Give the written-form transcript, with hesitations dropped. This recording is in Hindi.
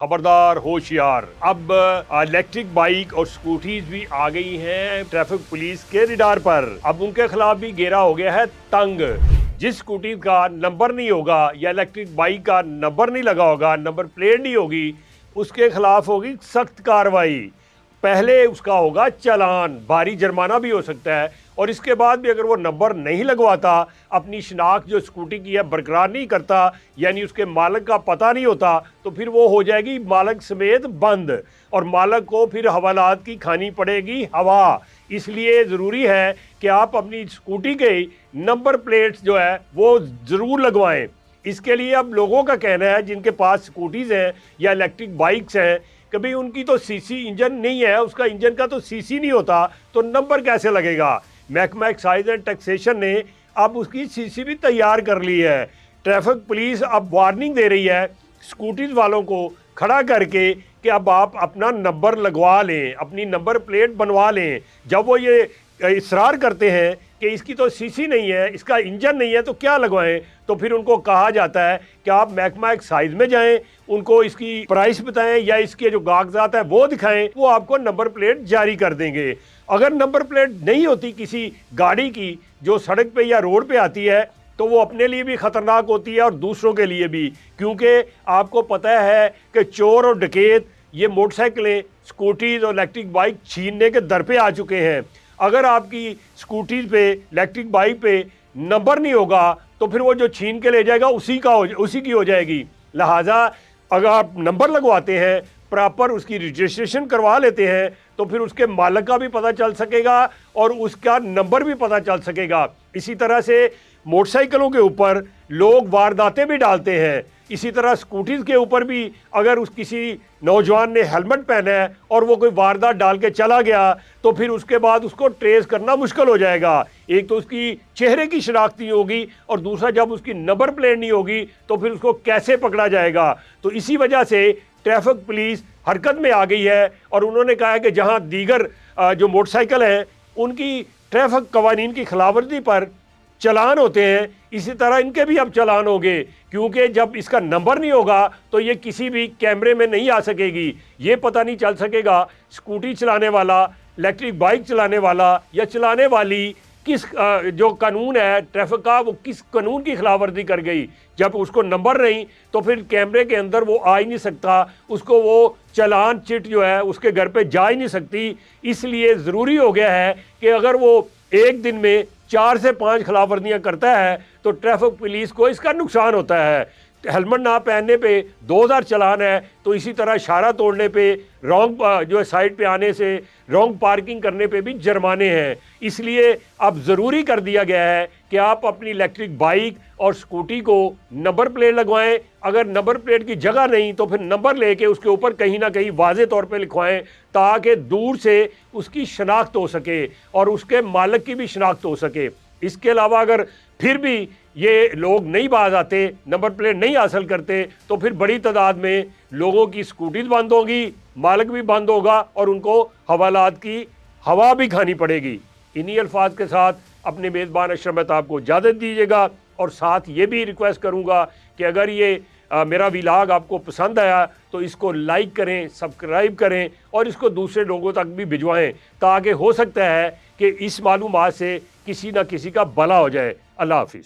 खबरदार होशियार। अब इलेक्ट्रिक बाइक और स्कूटीज भी आ गई हैं ट्रैफिक पुलिस के रडार पर। अब उनके खिलाफ भी घेरा हो गया है तंग। जिस स्कूटी का नंबर नहीं होगा या इलेक्ट्रिक बाइक का नंबर नहीं लगा होगा, नंबर प्लेट नहीं होगी, उसके खिलाफ होगी सख्त कार्रवाई। पहले उसका होगा चालान, भारी जुर्माना भी हो सकता है, और इसके बाद भी अगर वो नंबर नहीं लगवाता, अपनी शनाख्त जो स्कूटी की है बरकरार नहीं करता, यानी उसके मालिक का पता नहीं होता, तो फिर वो हो जाएगी मालिक समेत बंद और मालिक को फिर हवालात की खानी पड़ेगी हवा। इसलिए ज़रूरी है कि आप अपनी स्कूटी के नंबर प्लेट्स जो है वो ज़रूर लगवाएं। इसके लिए अब लोगों का कहना है जिनके पास स्कूटीज़ हैं या इलेक्ट्रिक बाइक्स हैं, कभी उनकी तो सीसी इंजन नहीं है, उसका इंजन का तो सीसी नहीं होता, तो नंबर कैसे लगेगा। महकमा एक्साइज एंड टैक्सेशन ने अब उसकी सीसी भी तैयार कर ली है। ट्रैफिक पुलिस अब वार्निंग दे रही है स्कूटीज वालों को खड़ा करके कि अब आप अपना नंबर लगवा लें, अपनी नंबर प्लेट बनवा लें। जब वो ये इसरार करते हैं कि इसकी तो सीसी नहीं है, इसका इंजन नहीं है, तो क्या लगवाएं, तो फिर उनको कहा जाता है कि आप महकमा एक्साइज में जाएं, उनको इसकी प्राइस बताएं या इसके जो कागजात है वो दिखाएं, वो आपको नंबर प्लेट जारी कर देंगे। अगर नंबर प्लेट नहीं होती किसी गाड़ी की जो सड़क पे या रोड पे आती है, तो वो अपने लिए भी ख़तरनाक होती है और दूसरों के लिए भी, क्योंकि आपको पता है कि चोर और डकैत ये मोटरसाइकिलें, स्कूटीज़ और इलेक्ट्रिक बाइक छीनने के दर पे आ चुके हैं। अगर आपकी स्कूटीज़ पे, इलेक्ट्रिक बाइक पे नंबर नहीं होगा, तो फिर वो जो छीन के ले जाएगा उसी की हो जाएगी। लिहाजा अगर आप नंबर लगवाते हैं, प्रॉपर उसकी रजिस्ट्रेशन करवा लेते हैं, तो फिर उसके मालिक का भी पता चल सकेगा और उसका नंबर भी पता चल सकेगा। इसी तरह से मोटरसाइकिलों के ऊपर लोग वारदातें भी डालते हैं, इसी तरह स्कूटीज़ के ऊपर भी अगर उस किसी नौजवान ने हेलमेट पहना है और वो कोई वारदात डाल के चला गया, तो फिर उसके बाद उसको ट्रेस करना मुश्किल हो जाएगा। एक तो उसकी चेहरे की शनाख्त नहीं होगी और दूसरा जब उसकी नंबर प्लेट नहीं होगी तो फिर उसको कैसे पकड़ा जाएगा। तो इसी वजह से ट्रैफिक पुलिस हरकत में आ गई है और उन्होंने कहा है कि जहां दीगर जो मोटरसाइकिल हैं उनकी ट्रैफिक कवानीन की खिलाफवर्जी पर चलान होते हैं, इसी तरह इनके भी अब चलान होंगे, क्योंकि जब इसका नंबर नहीं होगा तो ये किसी भी कैमरे में नहीं आ सकेगी। ये पता नहीं चल सकेगा स्कूटी चलाने वाला, इलेक्ट्रिक बाइक चलाने वाला या चलाने वाली किस जो कानून है ट्रैफिक का वो किस कानून की खिलाफवर्जी कर गई। जब उसको नंबर नहीं तो फिर कैमरे के अंदर वो आ ही नहीं सकता, उसको वो चलान चिट जो है उसके घर पे जा ही नहीं सकती। इसलिए ज़रूरी हो गया है कि अगर वो एक दिन में 4 से 5 खिलाफवर्जियाँ करता है तो ट्रैफिक पुलिस को इसका नुकसान होता है। हेलमेट ना पहनने पे 2000 चलान है, तो इसी तरह इशारा तोड़ने पे, रॉन्ग जो है साइड पे आने से, रॉन्ग पार्किंग करने पे भी जुर्माने हैं। इसलिए अब ज़रूरी कर दिया गया है कि आप अपनी इलेक्ट्रिक बाइक और स्कूटी को नंबर प्लेट लगवाएं। अगर नंबर प्लेट की जगह नहीं तो फिर नंबर लेके उसके ऊपर कहीं ना कहीं वाज़े तौर पे लिखवाएं, ताकि दूर से उसकी शनाख्त हो सके और उसके मालिक की भी शनाख्त हो सके। इसके अलावा अगर फिर भी ये लोग नहीं बाज आते, नंबर प्लेट नहीं हासिल करते, तो फिर बड़ी तादाद में लोगों की स्कूटीज बंद होंगी, मालिक भी बंद होगा और उनको हवालात की हवा भी खानी पड़ेगी। इन्हीं अल्फाज के साथ अपने मेज़बान अशरफ मेहताब को इजाज़त दीजिएगा और साथ ये भी रिक्वेस्ट करूँगा कि अगर ये मेरा व्लॉग आपको पसंद आया तो इसको लाइक करें, सब्सक्राइब करें और इसको दूसरे लोगों तक भी भिजवाएं, ताकि हो सकता है कि इस मालूमात से किसी न किसी का भला हो जाए। अल्लाह हाफिज़।